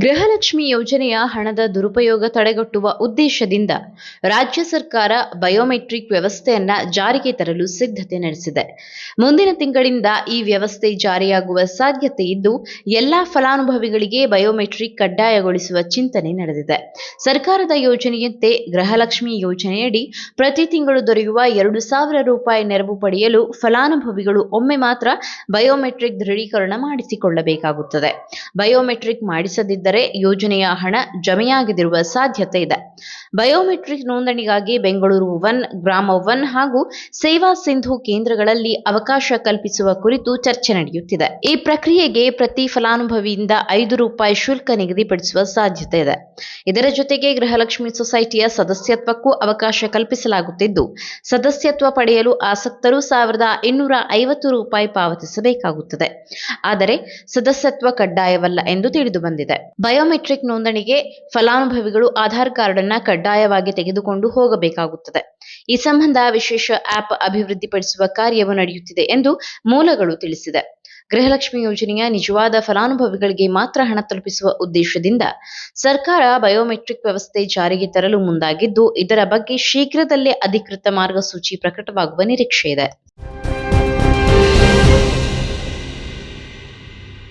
ಗೃಹಲಕ್ಷ್ಮಿ ಯೋಜನೆಯ ಹಣದ ದುರುಪಯೋಗ ತಡೆಗಟ್ಟುವ ಉದ್ದೇಶದಿಂದ ರಾಜ್ಯ ಸರ್ಕಾರ ಬಯೋಮೆಟ್ರಿಕ್ ವ್ಯವಸ್ಥೆಯನ್ನ ಜಾರಿಗೆ ತರಲು ಸಿದ್ಧತೆ ನಡೆಸಿದೆ. ಮುಂದಿನ ತಿಂಗಳಿಂದ ಈ ವ್ಯವಸ್ಥೆ ಜಾರಿಯಾಗುವ ಸಾಧ್ಯತೆ ಇದ್ದು, ಎಲ್ಲಾ ಫಲಾನುಭವಿಗಳಿಗೆ ಬಯೋಮೆಟ್ರಿಕ್ ಕಡ್ಡಾಯಗೊಳಿಸುವ ಚಿಂತನೆ ನಡೆದಿದೆ. ಸರ್ಕಾರದ ಯೋಜನೆಯಂತೆ ಗೃಹಲಕ್ಷ್ಮಿ ಯೋಜನೆಯಡಿ ಪ್ರತಿ ತಿಂಗಳು ದೊರೆಯುವ 2,000 ರೂಪಾಯಿ ನೆರವು ಪಡೆಯಲು ಫಲಾನುಭವಿಗಳು ಒಮ್ಮೆ ಮಾತ್ರ ಬಯೋಮೆಟ್ರಿಕ್ ದೃಢೀಕರಣ ಮಾಡಿಸಿಕೊಳ್ಳಬೇಕಾಗುತ್ತದೆ. ಬಯೋಮೆಟ್ರಿಕ್ ಮಾಡಿಸದಿದ್ದರೆ ಯೋಜನೆಯ ಹಣ ಜಮೆಯಾಗದಿರುವ ಸಾಧ್ಯತೆ ಇದೆ. ಬಯೋಮೆಟ್ರಿಕ್ ನೋಂದಣಿಗಾಗಿ ಬೆಂಗಳೂರು 1, ಗ್ರಾಮ 1 ಹಾಗೂ ಸೇವಾ ಸಿಂಧು ಕೇಂದ್ರಗಳಲ್ಲಿ ಅವಕಾಶ ಕಲ್ಪಿಸುವ ಕುರಿತು ಚರ್ಚೆ ನಡೆಯುತ್ತಿದೆ. ಈ ಪ್ರಕ್ರಿಯೆಗೆ ಪ್ರತಿ ಫಲಾನುಭವಿಯಿಂದ 5 ರೂಪಾಯಿ ಶುಲ್ಕ ನಿಗದಿಪಡಿಸುವ ಸಾಧ್ಯತೆ ಇದೆ. ಇದರ ಜೊತೆಗೆ ಗೃಹಲಕ್ಷ್ಮಿ ಸೊಸೈಟಿಯ ಸದಸ್ಯತ್ವಕ್ಕೂ ಅವಕಾಶ ಕಲ್ಪಿಸಲಾಗುತ್ತಿದ್ದು, ಸದಸ್ಯತ್ವ ಪಡೆಯಲು ಆಸಕ್ತರು 1,250 ರೂಪಾಯಿ ಪಾವತಿಸಬೇಕಾಗುತ್ತದೆ. ಆದರೆ ಸದಸ್ಯತ್ವ ಕಡ್ಡಾಯವಲ್ಲ ಎಂದು ತಿಳಿದು ಬಂದಿದೆ. ಬಯೋಮೆಟ್ರಿಕ್ ನೋಂದಣಿಗೆ ಫಲಾನುಭವಿಗಳು ಆಧಾರ್ ಕಾರ್ಡ್ ಅನ್ನು ಕಡ್ಡಾಯವಾಗಿ ತೆಗೆದುಕೊಂಡು ಹೋಗಬೇಕಾಗುತ್ತದೆ. ಈ ಸಂಬಂಧ ವಿಶೇಷ ಆಪ್ ಅಭಿವೃದ್ಧಿಪಡಿಸುವ ಕಾರ್ಯವು ನಡೆಯುತ್ತಿದೆ ಎಂದು ಮೂಲಗಳು ತಿಳಿಸಿದೆ. ಗೃಹಲಕ್ಷ್ಮಿ ಯೋಜನೆಯ ನಿಜವಾದ ಫಲಾನುಭವಿಗಳಿಗೆ ಮಾತ್ರ ಹಣ ತಲುಪಿಸುವ ಉದ್ದೇಶದಿಂದ ಸರ್ಕಾರ ಬಯೋಮೆಟ್ರಿಕ್ ವ್ಯವಸ್ಥೆ ಜಾರಿಗೆ ತರಲು ಮುಂದಾಗಿದ್ದು, ಇದರ ಬಗ್ಗೆ ಶೀಘ್ರದಲ್ಲೇ ಅಧಿಕೃತ ಮಾರ್ಗಸೂಚಿ ಪ್ರಕಟವಾಗುವ ನಿರೀಕ್ಷೆ ಇದೆ.